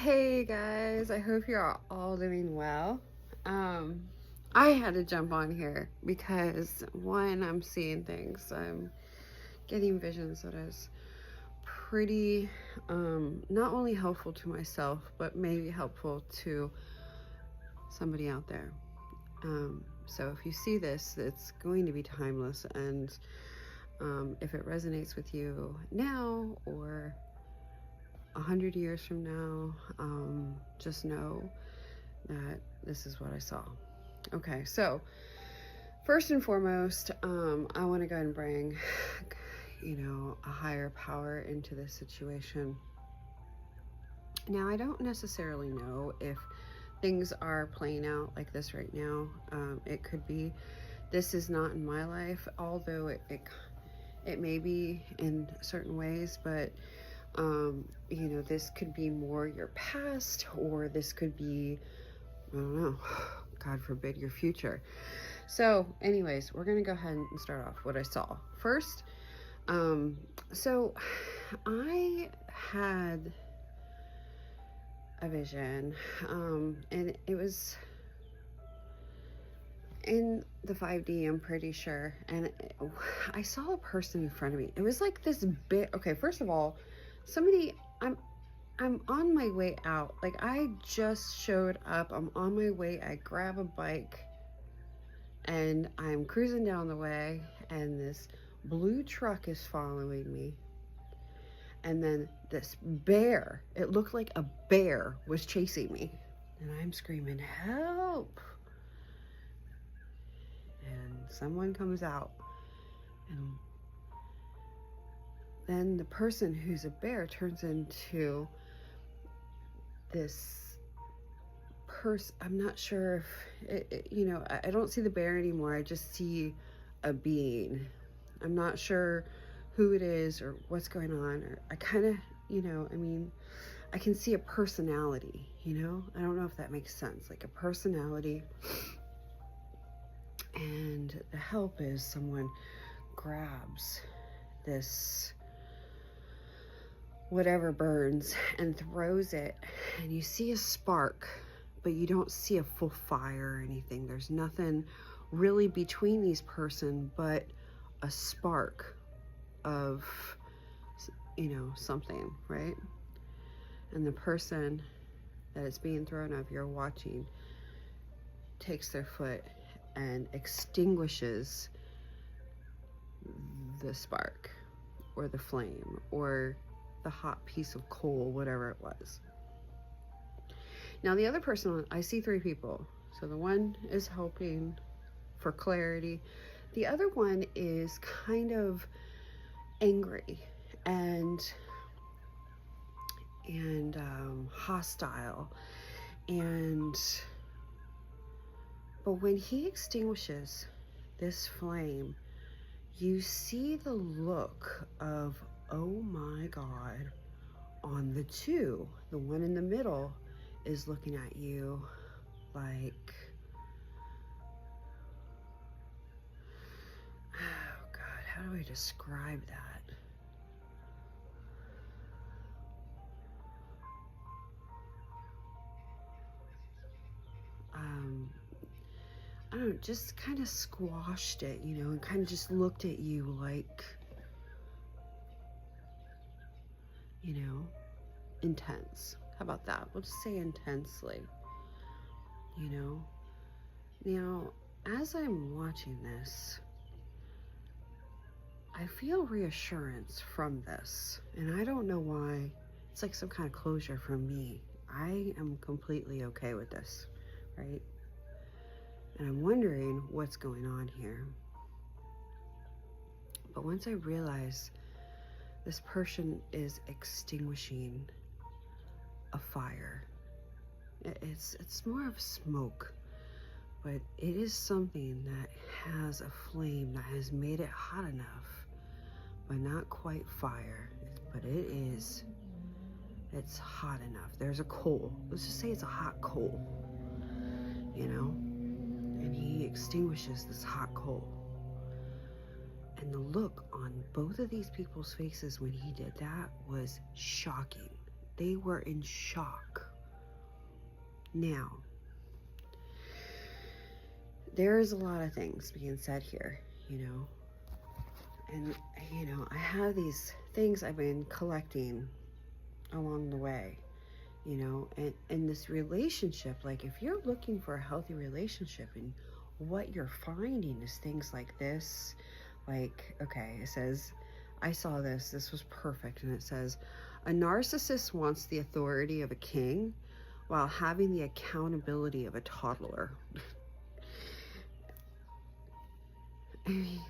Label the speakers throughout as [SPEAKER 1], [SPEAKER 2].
[SPEAKER 1] Hey guys, I hope you're all doing well. I had to jump on here because one, I'm seeing things. I'm getting visions that is pretty not only helpful to myself, but maybe helpful to somebody out there. So if you see this, it's going to be timeless, and if it resonates with you now or 100 years from now, just know that this is what I saw. Okay, so first and foremost, I want to go and bring, a higher power into this situation. Now, I don't necessarily know if things are playing out like this right now. It could be this is not in my life, although it may be in certain ways, but this could be more your past, or this could be, I don't know, God forbid, your future. So anyways, we're gonna go ahead and start off what I saw first. So I had a vision, and it was in the 5D, I'm pretty sure, and I saw a person in front of me. It was like this big, okay, first of all, I'm on my way out. Like, I just showed up. I'm on my way. I grab a bike and I'm cruising down the way, and this blue truck is following me. And then this bear, it looked like a bear was chasing me. And I'm screaming, help! And someone comes out, and then the person who's a bear turns into this person. I'm not sure if I don't see the bear anymore. I just see a being. I'm not sure who it is or what's going on, or I kind of, I can see a personality, I don't know if that makes sense, like a personality. And the help is someone grabs this whatever burns and throws it, and you see a spark, but you don't see a full fire or anything. There's nothing really between these person but a spark of something, right? And the person that is being thrown up, you're watching, takes their foot and extinguishes the spark or the flame or the hot piece of coal, whatever it was. Now the other person, I see three people. So the one is helping for clarity. The other one is kind of angry and hostile. But when he extinguishes this flame, you see the look of, oh my God, on the two. The one in the middle is looking at you like, oh God, how do I describe that? I don't know, just kind of squashed it, and kind of just looked at you like, intense. How about that? We'll just say intensely, Now, as I'm watching this, I feel reassurance from this, and I don't know why. It's like some kind of closure from me. I am completely okay with this, right? And I'm wondering what's going on here. But once I realize this person is extinguishing a fire, it's more of smoke, but it is something that has a flame that has made it hot enough, but not quite fire, but it's hot enough. There's a coal. Let's just say it's a hot coal, and he extinguishes this hot coal. And the look on both of these people's faces when he did that was shocking. They were in shock. Now, there is a lot of things being said here, you know, and, you know, I have these things I've been collecting along the way, you know, and in this relationship, like if you're looking for a healthy relationship and what you're finding is things like this, like, okay, it says, I saw this was perfect. And it says, a narcissist wants the authority of a king while having the accountability of a toddler. I mean,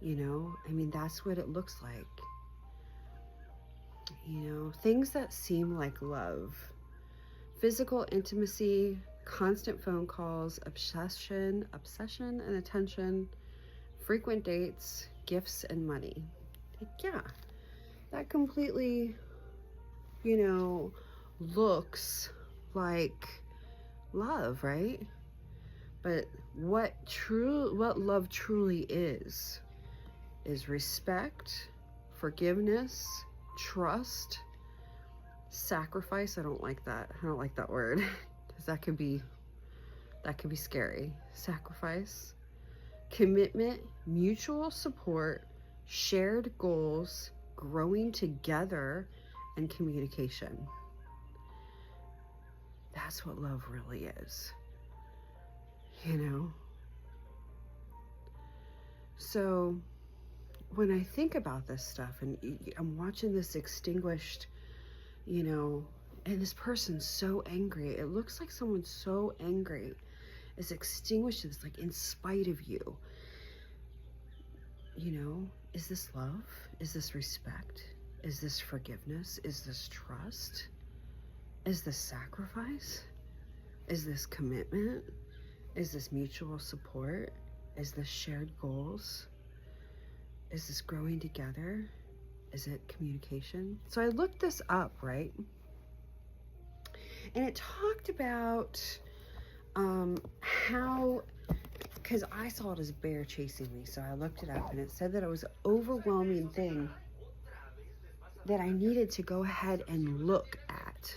[SPEAKER 1] you know, I mean, that's what it looks like. You know, things that seem like love, physical intimacy, constant phone calls, obsession and attention, frequent dates, gifts and money. Like, yeah, that completely, you know, looks like love, right? But what love truly is respect, forgiveness, trust, sacrifice. I don't like that. I don't like that word because that could be scary. Sacrifice, commitment, mutual support, shared goals, growing together, and communication. That's what love really is, you know? So when I think about this stuff and I'm watching this extinguished, you know, and this person's so angry, it looks like someone's so angry, is extinguished, it's like in spite of you. You know, is this love? Is this respect? Is this forgiveness? Is this trust? Is this sacrifice? Is this commitment? Is this mutual support? Is this shared goals? Is this growing together? Is it communication? So I looked this up, right? And it talked about how, because I saw it as a bear chasing me, so I looked it up and it said that it was an overwhelming thing that I needed to go ahead and look at,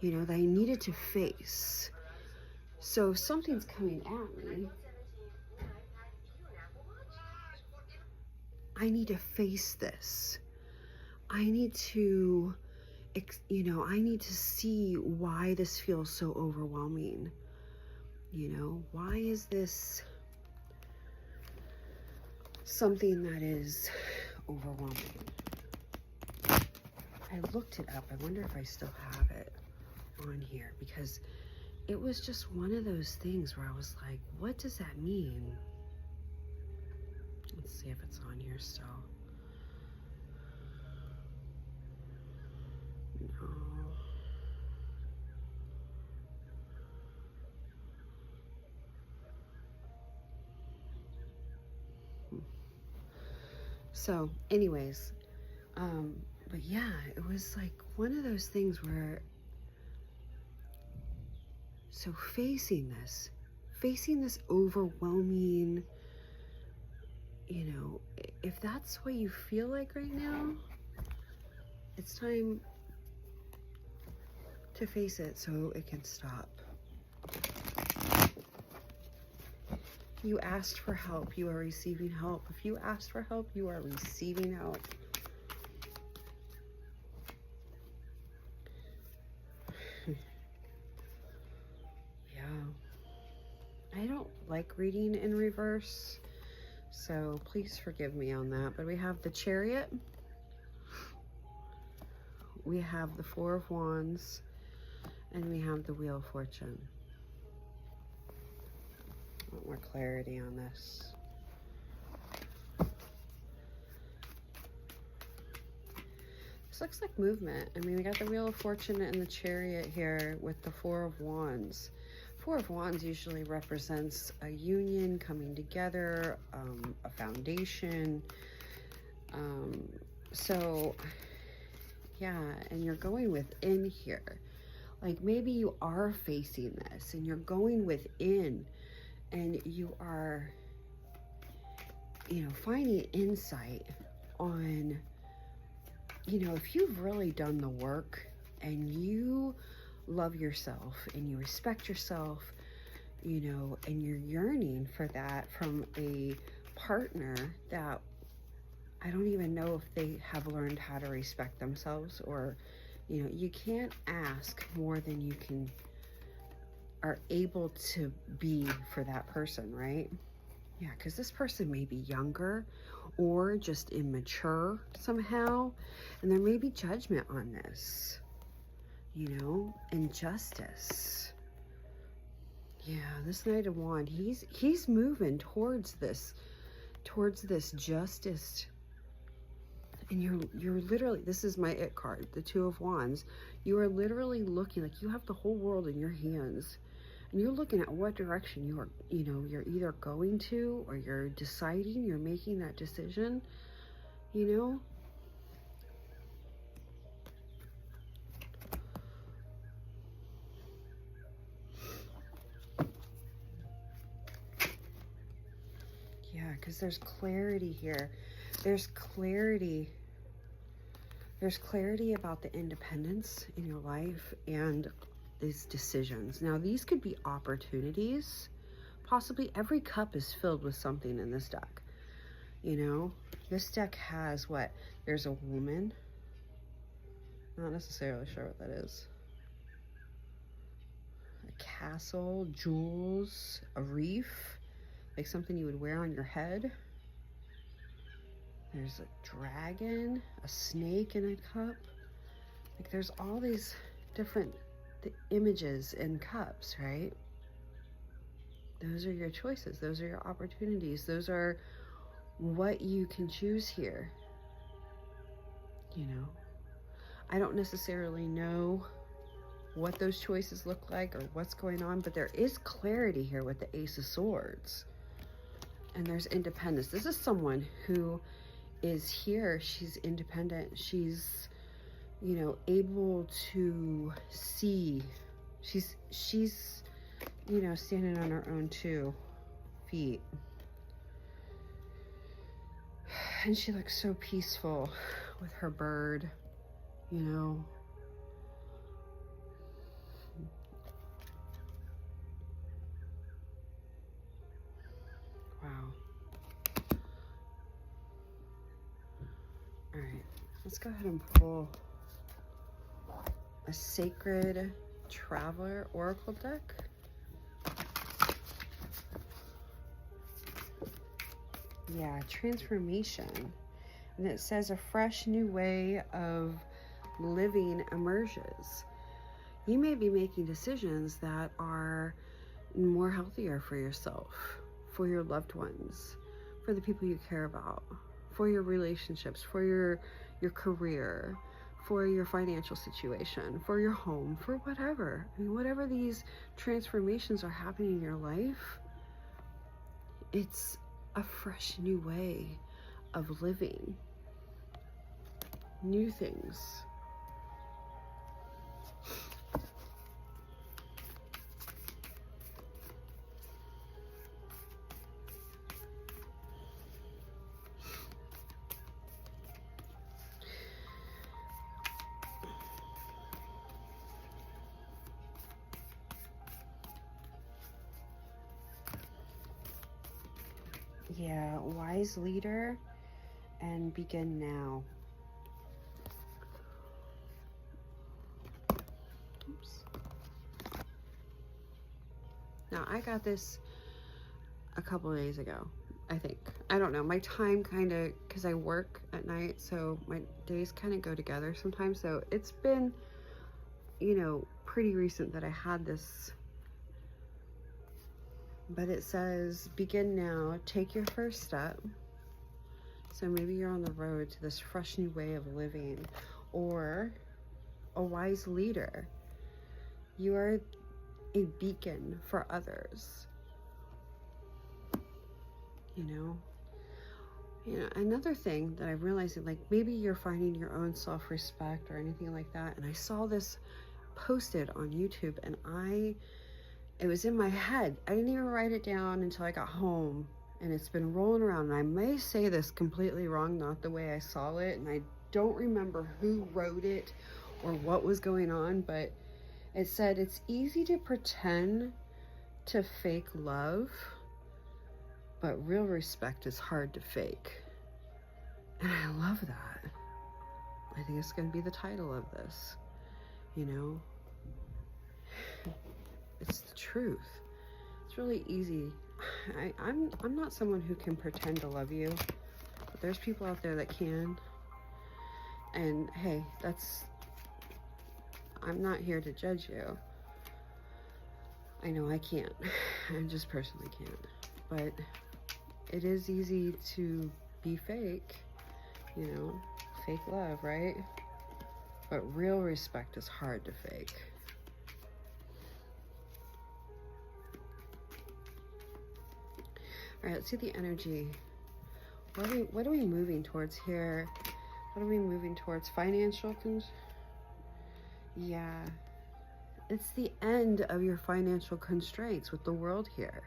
[SPEAKER 1] you know, that I needed to face. So if something's coming at me, I need to face this. I need to, you know, I need to see why this feels so overwhelming. You know, why is this something that is overwhelming? I looked it up. I wonder if I still have it on here, because it was just one of those things where I was like, what does that mean? Let's see if it's on here still. No. So anyways, but yeah, it was like one of those things where, so facing this overwhelming, you know, if that's what you feel like right now, it's time to face it so it can stop. You asked for help, you are receiving help. If you asked for help, you are receiving help. Yeah. I don't like reading in reverse, so please forgive me on that. But we have the Chariot. We have the Four of Wands. And we have the Wheel of Fortune. I want more clarity on this. This looks like movement. I mean, we got the Wheel of Fortune and the Chariot here with the Four of Wands. Four of Wands usually represents a union, coming together, a foundation. So, yeah, and you're going within here. Like maybe you are facing this and you're going within and you are, you know, finding insight on, you know, if you've really done the work and you love yourself and you respect yourself, you know, and you're yearning for that from a partner that I don't even know if they have learned how to respect themselves, or, you know, you can't ask more than you can are able to be for that person, right? Yeah, because this person may be younger or just immature somehow, and there may be judgment on this, you know, injustice. Yeah, this Knight of Wands, he's moving towards this justice. And you're literally, this is my it card, the Two of Wands. You are literally looking like you have the whole world in your hands. And you're looking at what direction you are, you know, you're either going to, or you're deciding, you're making that decision, you know. Yeah, because there's clarity here. There's clarity. There's clarity about the independence in your life and these decisions. Now, these could be opportunities. Possibly every cup is filled with something in this deck. You know, this deck has what? There's a woman. Not necessarily sure what that is. A castle, jewels, a reef, like something you would wear on your head. There's a dragon, a snake in a cup. Like there's all these different images in cups, right? Those are your choices. Those are your opportunities. Those are what you can choose here. You know, I don't necessarily know what those choices look like or what's going on, but there is clarity here with the Ace of Swords. And there's independence. This is someone who is here. She's independent. She's, you know, able to see. She's you know, standing on her own 2 feet. And she looks so peaceful with her bird, you know. Wow. All right, let's go ahead and pull a Sacred Traveler Oracle deck. Yeah, transformation. And it says a fresh new way of living emerges. You may be making decisions that are more healthier for yourself, for your loved ones, for the people you care about, for your relationships, for your career, for your financial situation, for your home, for whatever. I mean, whatever these transformations are happening in your life, it's a fresh new way of living, new things. Yeah, wise leader and begin now. Oops. Now, I got this a couple of days ago, I think. I don't know. My time kind of, because I work at night, so my days kind of go together sometimes. So it's been, you know, pretty recent that I had this. But it says, begin now, take your first step. So maybe you're on the road to this fresh new way of living, or a wise leader. You are a beacon for others. You know, another thing that I'm realizing, like maybe you're finding your own self-respect or anything like that. And I saw this posted on YouTube, and it was in my head. I didn't even write it down until I got home, and it's been rolling around. And I may say this completely wrong, not the way I saw it, and I don't remember who wrote it or what was going on, but It said it's easy to pretend to fake love, but real respect is hard to fake. And I love that. I think it's going to be the title of this. You know, it's the truth. It's really easy. I'm not someone who can pretend to love you, but there's people out there that can. And hey, I'm not here to judge you. I know I can't. I just personally can't. But it is easy to be fake, you know, fake love, right? But real respect is hard to fake. All right, let's see the energy. What are we moving towards here? What are we moving towards? Financial yeah. It's the end of your financial constraints with the world here.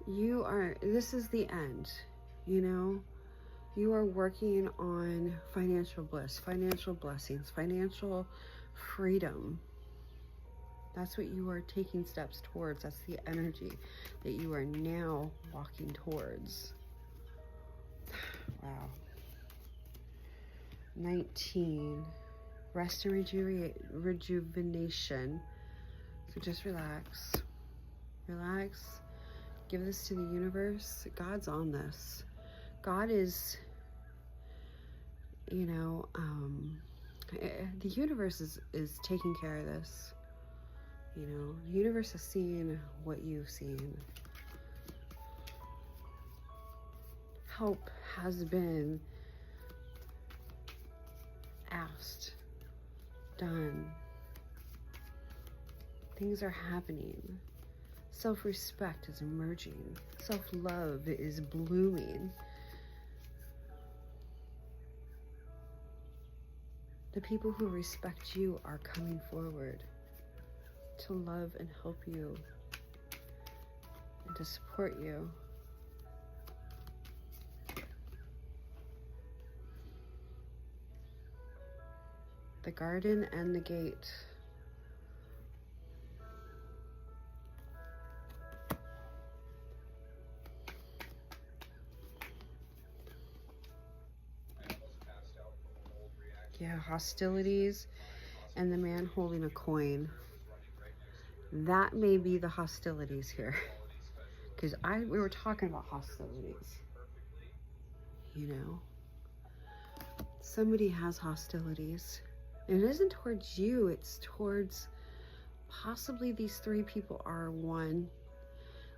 [SPEAKER 1] This is the end, you know? You are working on financial bliss, financial blessings, financial freedom. That's what you are taking steps towards. That's the energy that you are now walking towards. Wow. 19. Rest and rejuvenation. So just relax. Relax. Give this to the universe. God's on this. God is, you know, the universe is taking care of this. You know, the universe is seeing what you've seen. Help has been asked, done. Things are happening. Self-respect is emerging. Self-love is blooming. The people who respect you are coming forward to love and help you and to support you. The garden and the gate. Yeah, hostilities and the man holding a coin. That may be the hostilities here. Because we were talking about hostilities. You know? Somebody has hostilities. And it isn't towards you, it's towards possibly these three people are one,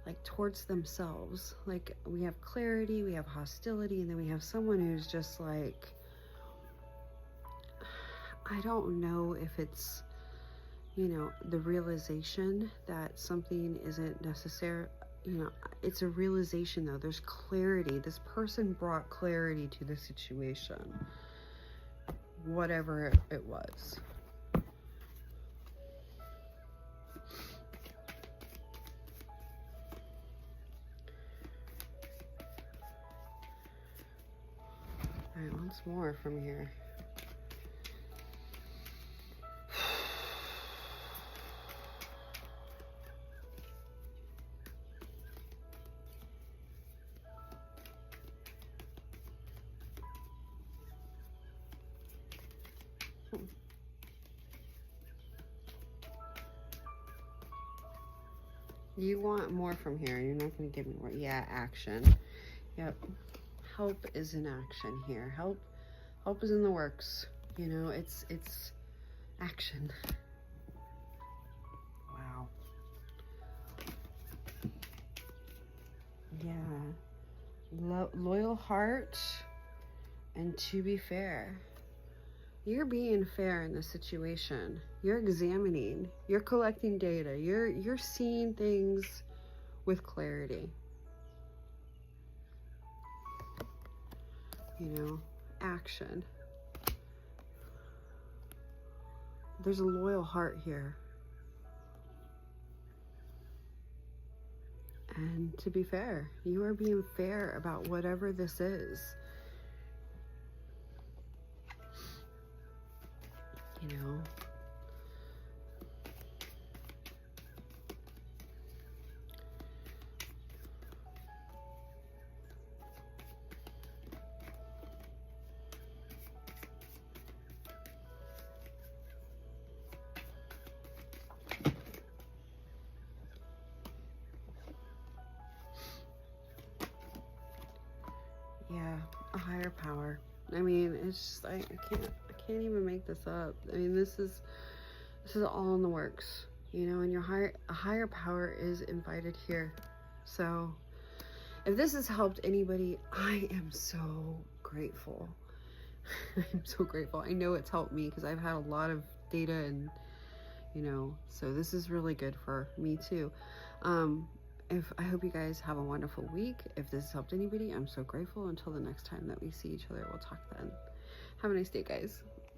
[SPEAKER 1] like towards themselves. Like we have clarity, we have hostility, and then we have someone who's just like, I don't know if it's, you know, the realization that something isn't necessary. You know, it's a realization though, there's clarity. This person brought clarity to the situation. Whatever it was. All right, once more from here. You want more from here. You're not going to give me more. Yeah, action. Yep. Help is in action here. Help is in the works. You know, it's action. Wow. Yeah. Loyal heart and to be fair. You're being fair in this situation. You're examining, you're collecting data, you're seeing things with clarity. You know, action. There's a loyal heart here. And to be fair, you are being fair about whatever this is. You know, higher power. I mean, it's just, I can't even make this up. I mean, this is all in the works, you know, and a higher power is invited here. So if this has helped anybody, I am so grateful. I'm so grateful. I know it's helped me because I've had a lot of data and, you know, so this is really good for me too. I hope you guys have a wonderful week. If this has helped anybody, I'm so grateful. Until the next time that we see each other, we'll talk then. Have a nice day, guys.